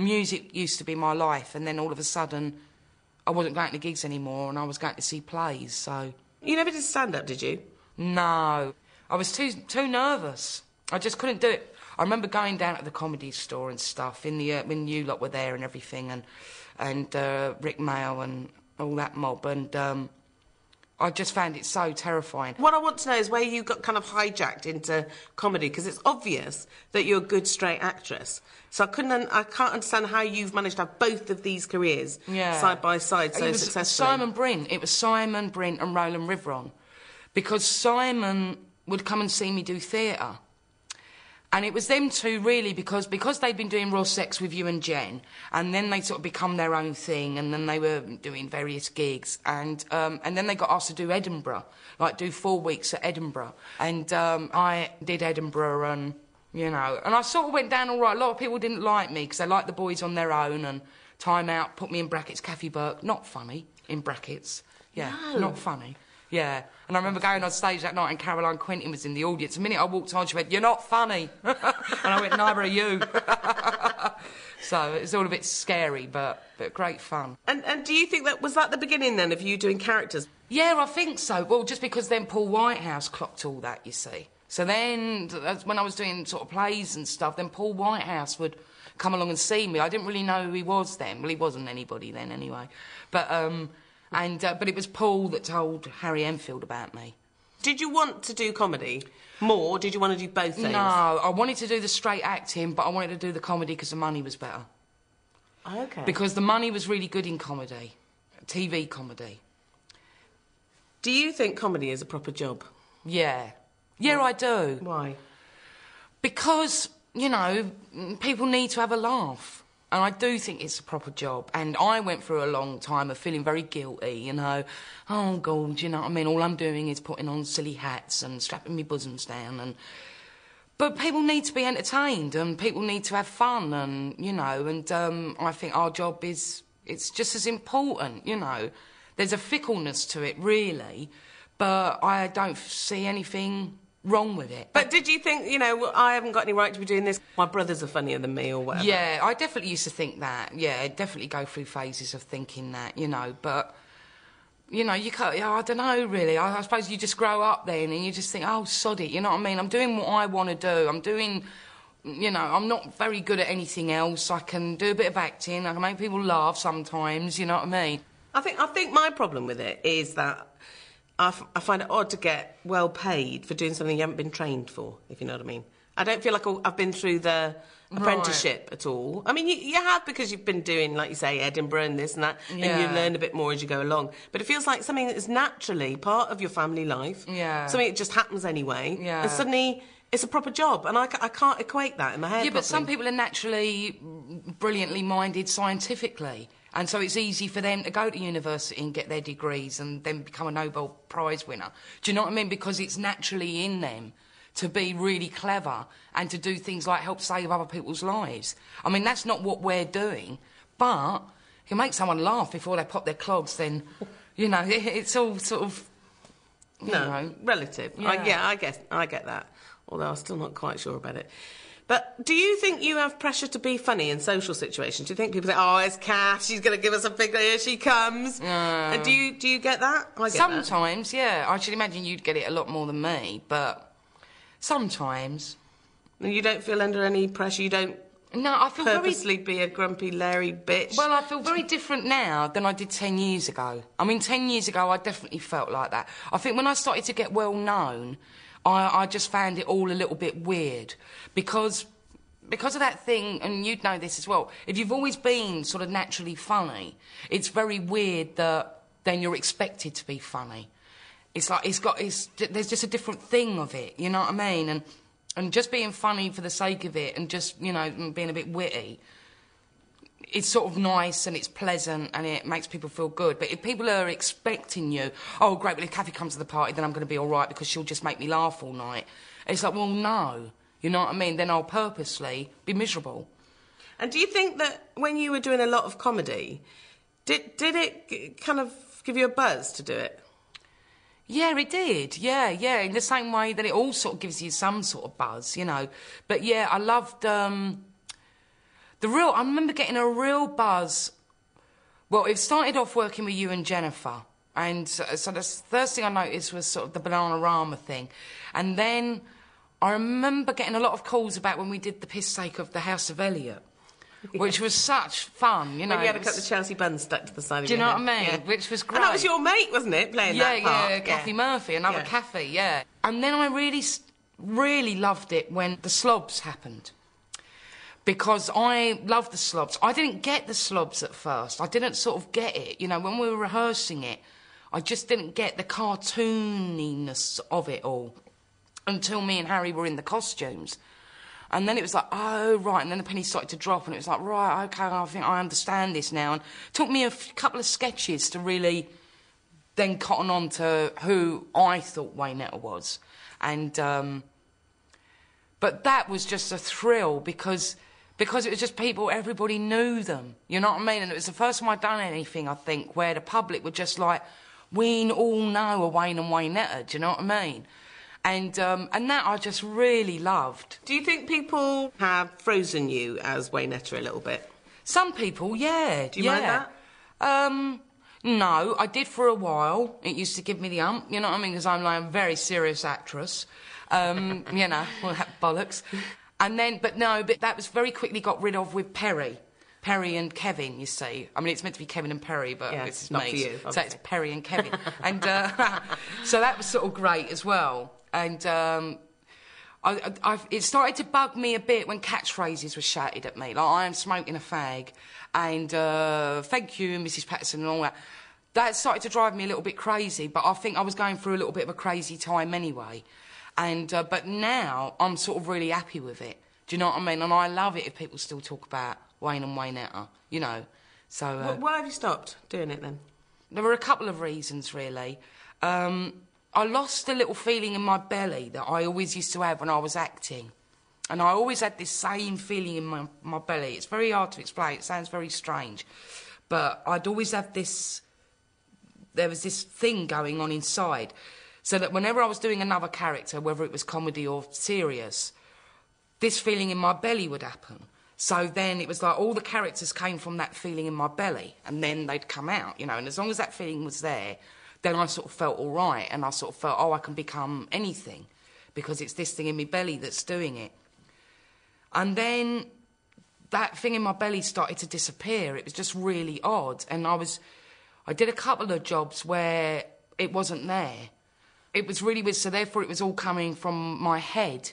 Music used to be my life, and then all of a sudden I wasn't going to gigs anymore and I was going to see plays, so... You never did stand-up, did you? No. I was too nervous. I just couldn't do it. I remember going down to the Comedy Store and stuff in the when you lot were there and everything, and Rick Mail and all that mob, and I just found it so terrifying. What I want to know is where you got kind of hijacked into comedy, because it's obvious that you're a good straight actress. So I can't understand how you've managed to have both of these careers side by side so successfully. It was Simon Brint and Roland Rivron, because Simon would come and see me do theatre. And it was them two, really, because they'd been doing Raw Sex with you and Jen, and then they sort of become their own thing, and then they were doing various gigs, and then they got asked to do Edinburgh, like do 4 weeks at Edinburgh. And I did Edinburgh, and, you know, and I sort of went down all right. A lot of people didn't like me, because they liked the boys on their own, and Time Out put me in brackets, Kathy Burke, not funny, in brackets. Yeah, no. Not funny. Yeah, and I remember going on stage that night and Caroline Quentin was in the audience. The minute I walked on, she went, "You're not funny." And I went, "Neither are you." So it was all a bit scary, but great fun. And do you think was that the beginning, then, of you doing characters? Yeah, I think so. Well, just because then Paul Whitehouse clocked all that, you see. So then, when I was doing sort of plays and stuff, then Paul Whitehouse would come along and see me. I didn't really know who he was then. Well, he wasn't anybody then anyway. But it was Paul that told Harry Enfield about me. Did you want to do comedy more? Did you want to do both things? No, I wanted to do the straight acting, but I wanted to do the comedy because the money was better. OK. Because the money was really good in comedy, TV comedy. Do you think comedy is a proper job? Yeah. Yeah, I do. Why? Because, you know, people need to have a laugh. And I do think it's a proper job. And I went through a long time of feeling very guilty, you know. Oh, God, you know what I mean? All I'm doing is putting on silly hats and strapping my bosoms down. But people need to be entertained and people need to have fun and, you know, and I think our job it's just as important, you know. There's a fickleness to it, really, but I don't see anything wrong with it. But did you think, you know, I haven't got any right to be doing this, my brothers are funnier than me or whatever? Yeah, I definitely used to think that. Yeah, I definitely go through phases of thinking that, you know, but, you know, you can't, I don't know, really. I suppose you just grow up then and you just think, oh, sod it, you know what I mean? I'm doing what I want to do. I'm doing, you know, I'm not very good at anything else. I can do a bit of acting. I can make people laugh sometimes, you know what I mean? I think my problem with it is that I find it odd to get well paid for doing something you haven't been trained for, if you know what I mean. I don't feel like I've been through the apprenticeship at all. I mean, you have, because you've been doing, like you say, Edinburgh and this and that, and you learn a bit more as you go along. But it feels like something that is naturally part of your family life, something that just happens anyway, and suddenly it's a proper job, and I can't equate that in my head. Yeah, but some people are naturally brilliantly minded scientifically. And so it's easy for them to go to university and get their degrees and then become a Nobel Prize winner. Do you know what I mean? Because it's naturally in them to be really clever and to do things like help save other people's lives. I mean, that's not what we're doing, but if you make someone laugh before they pop their clogs, then, you know, it's all sort of, you know. Relative. Yeah. I get that, although I'm still not quite sure about it. But do you think you have pressure to be funny in social situations? Do you think people say, "Oh, it's Kath, she's going to give us a figure, here she comes"? And do you get that? I get sometimes, that. Yeah. I should imagine you'd get it a lot more than me, but sometimes. And you don't feel under any pressure? You don't I feel purposely be a grumpy, Larry bitch? Well, I feel very different now than I did 10 years ago. I mean, 10 years ago, I definitely felt like that. I think when I started to get well known, I just found it all a little bit weird because of that thing, and you'd know this as well, if you've always been sort of naturally funny, it's very weird that then you're expected to be funny. It's like there's just a different thing of it, you know what I mean? And just being funny for the sake of it and just, you know, being a bit witty, it's sort of nice and it's pleasant and it makes people feel good. But if people are expecting you, oh, great, well, if Kathy comes to the party, then I'm going to be all right because she'll just make me laugh all night. It's like, well, no. You know what I mean? Then I'll purposely be miserable. And do you think that when you were doing a lot of comedy, did it kind of give you a buzz to do it? Yeah, it did. Yeah. In the same way that it all sort of gives you some sort of buzz, you know. But, yeah, I loved... the I remember getting a real buzz. Well, it started off working with you and Jennifer. And so the first thing I noticed was sort of the Bananarama thing. And then I remember getting a lot of calls about when we did the piss take of the House of Elliot, which was such fun, you know. When you had a couple of Chelsea buns stuck to the side of your your head. Do you know what I mean? Yeah. Which was great. And that was your mate, wasn't it, playing that part? Yeah, Kathy Murphy, another Kathy, yeah. And then I really loved it when the slobs happened. Because I love the slobs. I didn't get the slobs at first. I didn't sort of get it. You know, when we were rehearsing it, I just didn't get the cartooniness of it all until me and Harry were in the costumes. And then it was like, oh, right, and then the penny started to drop, and it was like, right, OK, I think I understand this now. And it took me a couple of sketches to really then cotton on to who I thought Waynetta was. And, but that was just a thrill because it was just people, everybody knew them, you know what I mean? And it was the first time I'd done anything, I think, where the public were just like, we all know a Wayne and Waynetta, do you know what I mean? And that I just really loved. Do you think people have frozen you as Waynetta a little bit? Some people, yeah. Do you mind that? No, I did for a while. It used to give me the ump, you know what I mean? Because I'm like a very serious actress. You know, well, that bollocks. And then, but that was very quickly got rid of with Perry. Perry and Kevin, you see. I mean, it's meant to be Kevin and Perry, but it's not me. For you, so it's Perry and Kevin. And so that was sort of great as well. And it started to bug me a bit when catchphrases were shouted at me, like, I am smoking a fag, and thank you, Mrs. Patterson, and all that. That started to drive me a little bit crazy, but I think I was going through a little bit of a crazy time anyway. And but now I'm sort of really happy with it. Do you know what I mean? And I love it if people still talk about Wayne and Waynetta, you know. So why have you stopped doing it then? There were a couple of reasons, really. I lost a little feeling in my belly that I always used to have when I was acting. And I always had this same feeling in my belly. It's very hard to explain. It sounds very strange. But I'd always have this... There was this thing going on inside. So that whenever I was doing another character, whether it was comedy or serious, this feeling in my belly would happen. So then it was like all the characters came from that feeling in my belly, and then they'd come out, you know. And as long as that feeling was there, then I sort of felt all right, and I sort of felt, oh, I can become anything because it's this thing in my belly that's doing it. And then that thing in my belly started to disappear. It was just really odd. And I did a couple of jobs where it wasn't there. It was really weird, so therefore it was all coming from my head.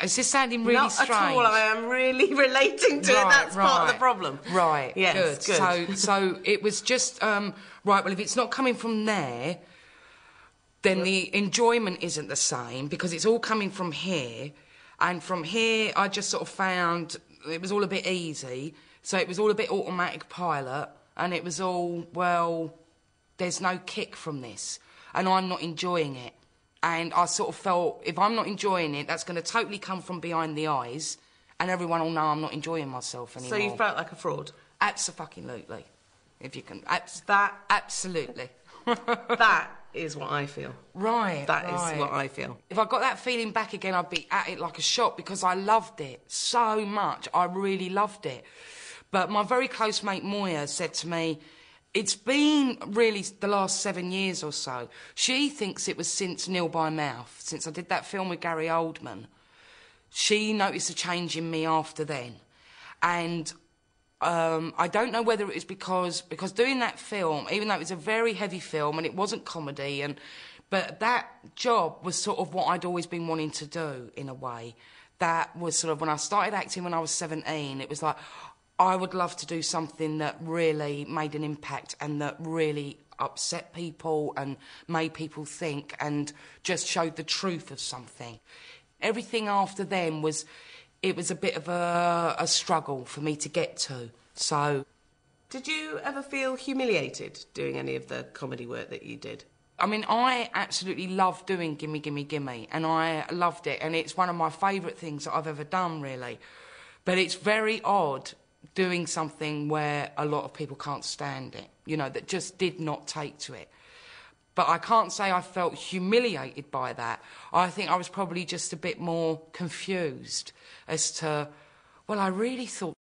Is this sounding really strange? Not at all. I am really relating to it. That's part of the problem. Right. Yes, good. So it was just, right, well, if it's not coming from there, then the enjoyment isn't the same because it's all coming from here. And from here, I just sort of found it was all a bit easy. So it was all a bit automatic pilot. And it was all, well, there's no kick from this. And I'm not enjoying it. And I sort of felt, if I'm not enjoying it, that's going to totally come from behind the eyes, and everyone will know I'm not enjoying myself anymore. So you felt like a fraud? Abso-fucking-lutely. If you can... Absolutely. That is what I feel. Right, That is what I feel. If I got that feeling back again, I'd be at it like a shot because I loved it so much. I really loved it. But my very close mate Moya said to me, it's been really the last 7 years or so. She thinks it was since Nil by Mouth, since I did that film with Gary Oldman. She noticed a change in me after then. And I don't know whether it was because doing that film, even though it was a very heavy film and it wasn't comedy, but that job was sort of what I'd always been wanting to do, in a way. That was sort of, when I started acting when I was 17, it was like... I would love to do something that really made an impact and that really upset people and made people think and just showed the truth of something. Everything after then was a bit of a struggle for me to get to, so... Did you ever feel humiliated doing any of the comedy work that you did? I mean, I absolutely love doing Gimme, Gimme, Gimme, and I loved it, and it's one of my favourite things that I've ever done, really. But it's very odd doing something where a lot of people can't stand it, you know, that just did not take to it. But I can't say I felt humiliated by that. I think I was probably just a bit more confused as to Well, I really thought